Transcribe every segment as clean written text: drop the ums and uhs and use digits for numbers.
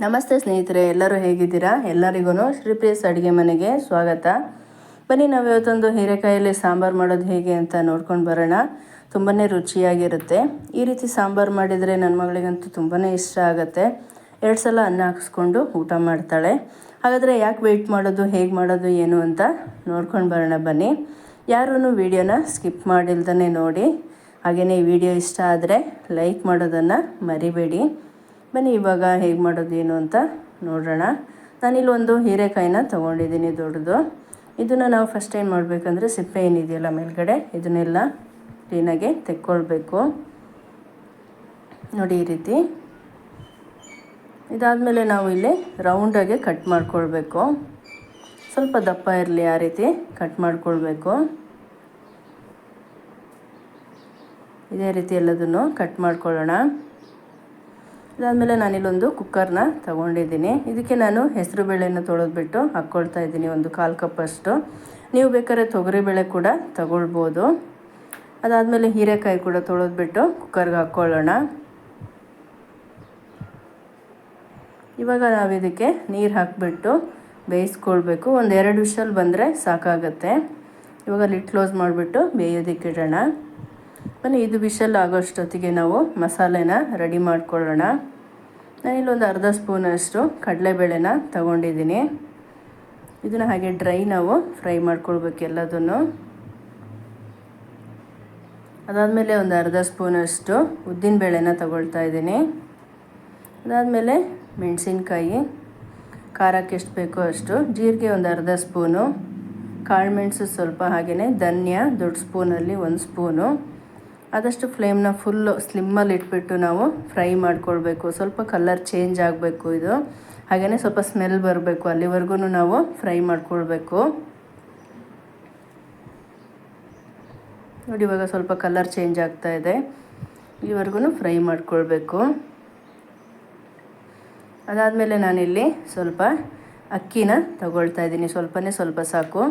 ನಮಸ್ತೆ ಸ್ನೇಹಿತರೆ, ಎಲ್ಲರೂ ಹೇಗಿದ್ದೀರಾ? ಎಲ್ಲರಿಗೂ ಶ್ರೀಪ್ರಿಯಸ್ ಅಡುಗೆ ಮನೆಗೆ ಸ್ವಾಗತ. ಬನ್ನಿ, ನಾವು ಇವತ್ತೊಂದು ಹೀರೆಕಾಯಲ್ಲಿ ಸಾಂಬಾರು ಮಾಡೋದು ಹೇಗೆ ಅಂತ ನೋಡ್ಕೊಂಡು ಬರೋಣ. ತುಂಬಾ ರುಚಿಯಾಗಿರುತ್ತೆ. ಈ ರೀತಿ ಸಾಂಬಾರು ಮಾಡಿದರೆ ನನ್ನ ಮಗಳಿಗಂತೂ ತುಂಬಾ ಇಷ್ಟ ಆಗುತ್ತೆ. 2 ಸಲ ಅನ್ನ ಹಾಕಿಸ್ಕೊಂಡು ಊಟ ಮಾಡ್ತಾಳೆ. ಹಾಗಾದರೆ ಯಾಕೆ ವೆಯ್ಟ್ ಮಾಡೋದು, ಹೇಗೆ ಮಾಡೋದು ಏನು ಅಂತ ನೋಡ್ಕೊಂಡು ಬರೋಣ ಬನ್ನಿ. ಯಾರೂ ವಿಡಿಯೋನ ಸ್ಕಿಪ್ ಮಾಡಿಲ್ದೇ ನೋಡಿ. ಹಾಗೆಯೇ ಈ ವಿಡಿಯೋ ಇಷ್ಟ ಆದರೆ ಲೈಕ್ ಮಾಡೋದನ್ನು ಮರಿಬೇಡಿ. ಬನ್ನಿ, ಇವಾಗ ಹೇಗೆ ಮಾಡೋದು ಏನು ಅಂತ ನೋಡೋಣ. ನಾನಿಲ್ಲಿ ಒಂದು ಹೀರೆಕಾಯಿನ ತೊಗೊಂಡಿದ್ದೀನಿ ದೊಡ್ಡದು. ಇದನ್ನು ನಾವು ಫಸ್ಟ್ ಏನು ಮಾಡಬೇಕಂದ್ರೆ ಸಿಪ್ಪೆ ಏನಿದೆಯಲ್ಲ ಮೇಲ್ಗಡೆ, ಇದನ್ನೆಲ್ಲ ಕ್ಲೀನಾಗಿ ತೆಕ್ಕೊಳ್ಬೇಕು. ನೋಡಿ ಈ ರೀತಿ. ಇದಾದಮೇಲೆ ನಾವು ಇಲ್ಲಿ ರೌಂಡಾಗಿ ಕಟ್ ಮಾಡ್ಕೊಳ್ಬೇಕು. ಸ್ವಲ್ಪ ದಪ್ಪ ಇರಲಿ, ಆ ರೀತಿ ಕಟ್ ಮಾಡ್ಕೊಳ್ಬೇಕು. ಇದೇ ರೀತಿ ಎಲ್ಲದನ್ನು ಕಟ್ ಮಾಡ್ಕೊಳ್ಳೋಣ. ಅದಾದಮೇಲೆ ನಾನಿಲ್ಲೊಂದು ಕುಕ್ಕರ್ನ ತೊಗೊಂಡಿದ್ದೀನಿ. ಇದಕ್ಕೆ ನಾನು ಹೆಸರು ಬೇಳೆನ ತೊಳೆದ್ಬಿಟ್ಟು ಹಾಕ್ಕೊಳ್ತಾ ಇದ್ದೀನಿ, ಒಂದು 1/4 ಕಪ್ಪಷ್ಟು. ನೀವು ಬೇಕಾದ್ರೆ ತೊಗರಿಬೇಳೆ ಕೂಡ ತಗೊಳ್ಬೋದು. ಅದಾದಮೇಲೆ ಹೀರೆಕಾಯಿ ಕೂಡ ತೊಳೆದ್ಬಿಟ್ಟು ಕುಕ್ಕರ್ಗೆ ಹಾಕ್ಕೊಳ್ಳೋಣ. ಇವಾಗ ನಾವು ಇದಕ್ಕೆ ನೀರು ಹಾಕಿಬಿಟ್ಟು ಬೇಯಿಸ್ಕೊಳ್ಬೇಕು. ಒಂದು 2 ವಿಷಲ್ ಬಂದರೆ ಸಾಕಾಗತ್ತೆ. ಇವಾಗ ಲಿಡ್ ಕ್ಲೋಸ್ ಮಾಡಿಬಿಟ್ಟು ಬೇಯೋದಕ್ಕೆ ಇಡೋಣ. ಬನ್ನಿ, ಇದು ವಿಷಲ್ ಆಗೋಷ್ಟೊತ್ತಿಗೆ ನಾವು ಮಸಾಲೆನ ರೆಡಿ ಮಾಡ್ಕೊಳ್ಳೋಣ. ನಾನಿಲ್ಲೊಂದು ಅರ್ಧ ಸ್ಪೂನಷ್ಟು ಕಡಲೆಬೇಳೆನ ತಗೊಂಡಿದ್ದೀನಿ. ಇದನ್ನು ಹಾಗೆ ಡ್ರೈ ನಾವು ಫ್ರೈ ಮಾಡ್ಕೊಳ್ಬೇಕು ಎಲ್ಲದನ್ನು. ಅದಾದಮೇಲೆ ಒಂದು ಅರ್ಧ ಸ್ಪೂನಷ್ಟು ಉದ್ದಿನಬೇಳೆನ ತಗೊಳ್ತಾ ಇದ್ದೀನಿ. ಅದಾದಮೇಲೆ ಮೆಣಸಿನ್ಕಾಯಿ, ಖಾರಕ್ಕೆ ಎಷ್ಟು ಬೇಕೋ ಅಷ್ಟು, ಜೀರಿಗೆ ಒಂದು ಅರ್ಧ ಸ್ಪೂನು, ಕಾಳುಮೆಣಸು ಸ್ವಲ್ಪ, ಹಾಗೆಯೇ ಧನ್ಯ ದೊಡ್ಡ ಸ್ಪೂನಲ್ಲಿ 1 ಸ್ಪೂನು. ಆದಷ್ಟು ಫ್ಲೇಮ್ನ ಫುಲ್ಲು ಸ್ಲಿಮ್ಮಲ್ಲಿ ಇಟ್ಬಿಟ್ಟು ನಾವು ಫ್ರೈ ಮಾಡ್ಕೊಳ್ಬೇಕು. ಸ್ವಲ್ಪ ಕಲರ್ ಚೇಂಜ್ ಆಗಬೇಕು ಇದು, ಹಾಗೆಯೇ ಸ್ವಲ್ಪ ಸ್ಮೆಲ್ ಬರಬೇಕು, ಅಲ್ಲಿವರೆಗೂ ನಾವು ಫ್ರೈ ಮಾಡ್ಕೊಳ್ಬೇಕು. ನೋಡಿ, ಇವಾಗ ಸ್ವಲ್ಪ ಕಲರ್ ಚೇಂಜ್ ಆಗ್ತಾ ಇದೆ, ಇಲ್ಲಿವರೆಗೂ ಫ್ರೈ ಮಾಡ್ಕೊಳ್ಬೇಕು. ಅದಾದಮೇಲೆ ನಾನಿಲ್ಲಿ ಸ್ವಲ್ಪ ಅಕ್ಕಿನ ತಗೊಳ್ತಾ ಇದ್ದೀನಿ, ಸ್ವಲ್ಪ ಸಾಕು.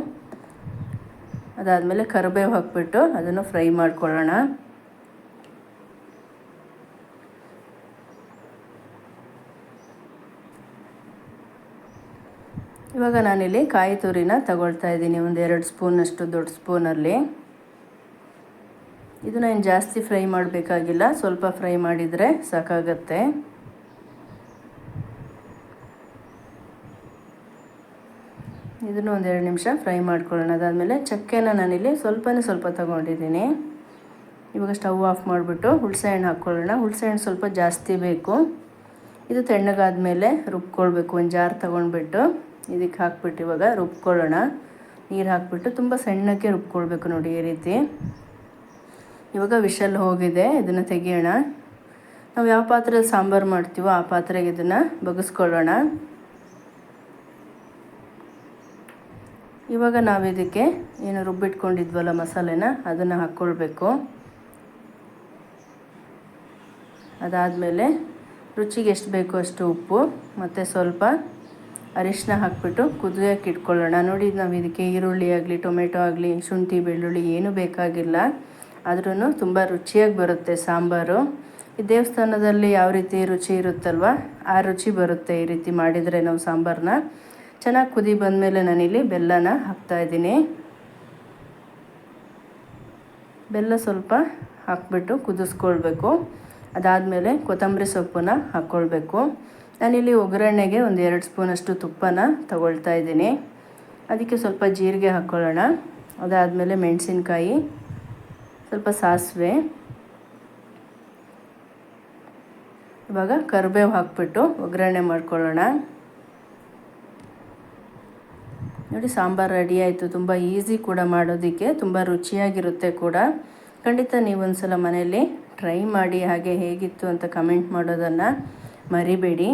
ಅದಾದಮೇಲೆ ಕರಿಬೇವು ಹಾಕ್ಬಿಟ್ಟು ಅದನ್ನು ಫ್ರೈ ಮಾಡ್ಕೊಳ್ಳೋಣ. ಇವಾಗ ನಾನಿಲ್ಲಿ ಕಾಯಿ ತುರಿನ ತಗೊಳ್ತಾ ಇದ್ದೀನಿ, ಒಂದು 2 ಸ್ಪೂನಷ್ಟು ದೊಡ್ಡ ಸ್ಪೂನಲ್ಲಿ. ಇದನ್ನು ಏನು ಜಾಸ್ತಿ ಫ್ರೈ ಮಾಡಬೇಕಾಗಿಲ್ಲ, ಸ್ವಲ್ಪ ಫ್ರೈ ಮಾಡಿದರೆ ಸಾಕಾಗತ್ತೆ. ಇದನ್ನು ಒಂದು 2 ನಿಮಿಷ ಫ್ರೈ ಮಾಡ್ಕೊಳ್ಳೋಣ. ಅದಾದಮೇಲೆ ಚಕ್ಕೆನ ನಾನಿಲ್ಲಿ ಸ್ವಲ್ಪ ತಗೊಂಡಿದ್ದೀನಿ. ಇವಾಗ ಸ್ಟವ್ ಆಫ್ ಮಾಡಿಬಿಟ್ಟು ಹುಣಸೆಹಣ್ಣು ಹಾಕ್ಕೊಳ್ಳೋಣ. ಹುಣಸೆಹಣ್ಣು ಸ್ವಲ್ಪ ಜಾಸ್ತಿ ಬೇಕು. ಇದು ತಣ್ಣಗಾದ್ಮೇಲೆ ರುಬ್ಕೊಳ್ಬೇಕು. ಒಂದು ಜಾರ್ ತೊಗೊಂಡ್ಬಿಟ್ಟು ಇದಕ್ಕೆ ಹಾಕ್ಬಿಟ್ಟು ಇವಾಗ ರುಬ್ಕೊಳ್ಳೋಣ. ನೀರು ಹಾಕ್ಬಿಟ್ಟು ತುಂಬ ಸಣ್ಣಕ್ಕೆ ರುಬ್ಕೊಳ್ಬೇಕು. ನೋಡಿ ಈ ರೀತಿ. ಇವಾಗ ವಿಷಲ್ ಹೋಗಿದೆ, ಇದನ್ನು ತೆಗಿಯೋಣ. ನಾವು ಯಾವ ಪಾತ್ರೆಯಲ್ಲಿ ಸಾಂಬಾರು ಮಾಡ್ತೀವೋ ಆ ಪಾತ್ರೆಗೆ ಇದನ್ನು ಬಗ್ಗಿಸ್ಕೊಳ್ಳೋಣ. ಇವಾಗ ನಾವು ಇದಕ್ಕೆ ಏನು ರುಬ್ಬಿಟ್ಕೊಂಡಿದ್ವಲ್ಲ ಮಸಾಲೆನ, ಅದನ್ನು ಹಾಕ್ಕೊಳ್ಬೇಕು. ಅದಾದಮೇಲೆ ರುಚಿಗೆ ಎಷ್ಟು ಬೇಕೋ ಅಷ್ಟು ಉಪ್ಪು ಮತ್ತು ಸ್ವಲ್ಪ ಅರಿಶಿನ ಹಾಕ್ಬಿಟ್ಟು ಕುದಿಯೋಕೆ ಇಟ್ಕೊಳ್ಳೋಣ. ನೋಡಿ, ನಾವು ಇದಕ್ಕೆ ಈರುಳ್ಳಿ ಆಗಲಿ, ಟೊಮೆಟೊ ಆಗಲಿ, ಶುಂಠಿ ಬೆಳ್ಳುಳ್ಳಿ ಏನೂ ಬೇಕಾಗಿಲ್ಲ, ಆದ್ರೂ ತುಂಬ ರುಚಿಯಾಗಿ ಬರುತ್ತೆ ಸಾಂಬಾರು. ಈ ದೇವಸ್ಥಾನದಲ್ಲಿ ಯಾವ ರೀತಿ ರುಚಿ ಇರುತ್ತಲ್ವ, ಆ ರುಚಿ ಬರುತ್ತೆ ಈ ರೀತಿ ಮಾಡಿದರೆ ನಾವು ಸಾಂಬಾರನ್ನ. ಚೆನ್ನಾಗಿ ಕುದಿ ಬಂದಮೇಲೆ ನಾನಿಲ್ಲಿ ಬೆಲ್ಲನ ಹಾಕ್ತಾಯಿದ್ದೀನಿ. ಬೆಲ್ಲ ಸ್ವಲ್ಪ ಹಾಕ್ಬಿಟ್ಟು ಕುದಿಸ್ಕೊಳ್ಬೇಕು. ಅದಾದಮೇಲೆ ಕೊತ್ತಂಬರಿ ಸೊಪ್ಪನ್ನ ಹಾಕ್ಕೊಳ್ಬೇಕು. ನಾನಿಲ್ಲಿ ಒಗ್ಗರಣೆಗೆ ಒಂದು 2 ಸ್ಪೂನಷ್ಟು ತುಪ್ಪನ ತಗೊಳ್ತಾ ಇದ್ದೀನಿ. ಅದಕ್ಕೆ ಸ್ವಲ್ಪ ಜೀರಿಗೆ ಹಾಕ್ಕೊಳ್ಳೋಣ. ಅದಾದಮೇಲೆ ಮೆಣಸಿನ್ಕಾಯಿ, ಸ್ವಲ್ಪ ಸಾಸಿವೆ, ಇವಾಗ ಕರಿಬೇವು ಹಾಕ್ಬಿಟ್ಟು ಒಗ್ಗರಣೆ ಮಾಡ್ಕೊಳ್ಳೋಣ. ನೋಡಿ, ಸಾಂಬಾರು ರೆಡಿ ಆಯಿತು. ತುಂಬ ಈಸಿ ಕೂಡ ಮಾಡೋದಕ್ಕೆ, ತುಂಬ ರುಚಿಯಾಗಿರುತ್ತೆ ಕೂಡ. ಖಂಡಿತ ನೀವೊಂದು ಸಲ ಮನೆಯಲ್ಲಿ ಟ್ರೈ ಮಾಡಿ, ಹಾಗೆ ಹೇಗಿತ್ತು ಅಂತ ಕಮೆಂಟ್ ಮಾಡೋದನ್ನು ಮರಿಬೇಡಿ.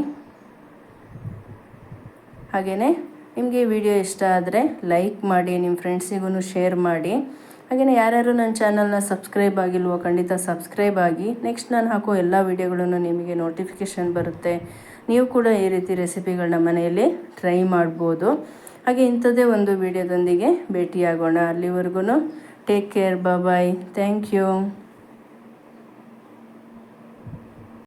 ಹಾಗೆಯೇ ನಿಮಗೆ ಈ ವಿಡಿಯೋ ಇಷ್ಟ ಆದರೆ ಲೈಕ್ ಮಾಡಿ, ನಿಮ್ಮ ಫ್ರೆಂಡ್ಸಿಗೂ ಶೇರ್ ಮಾಡಿ. ಹಾಗೆಯೇ ಯಾರ್ಯಾರು ನನ್ನ ಚಾನಲ್ನ ಸಬ್ಸ್ಕ್ರೈಬ್ ಆಗಿಲ್ವೋ ಖಂಡಿತ ಸಬ್ಸ್ಕ್ರೈಬ್ ಆಗಿ. ನೆಕ್ಸ್ಟ್ ನಾನು ಹಾಕೋ ಎಲ್ಲ ವಿಡಿಯೋಗಳನ್ನು ನಿಮಗೆ ನೋಟಿಫಿಕೇಷನ್ ಬರುತ್ತೆ. ನೀವು ಕೂಡ ಈ ರೀತಿ ರೆಸಿಪಿಗಳನ್ನ ಮನೆಯಲ್ಲಿ ಟ್ರೈ ಮಾಡ್ಬೋದು. ಹಾಗೆ ಇಂಥದ್ದೇ ಒಂದು ವಿಡಿಯೋದೊಂದಿಗೆ ಭೇಟಿಯಾಗೋಣ. ಅಲ್ಲಿವರೆಗೂ take care, bye, thank you.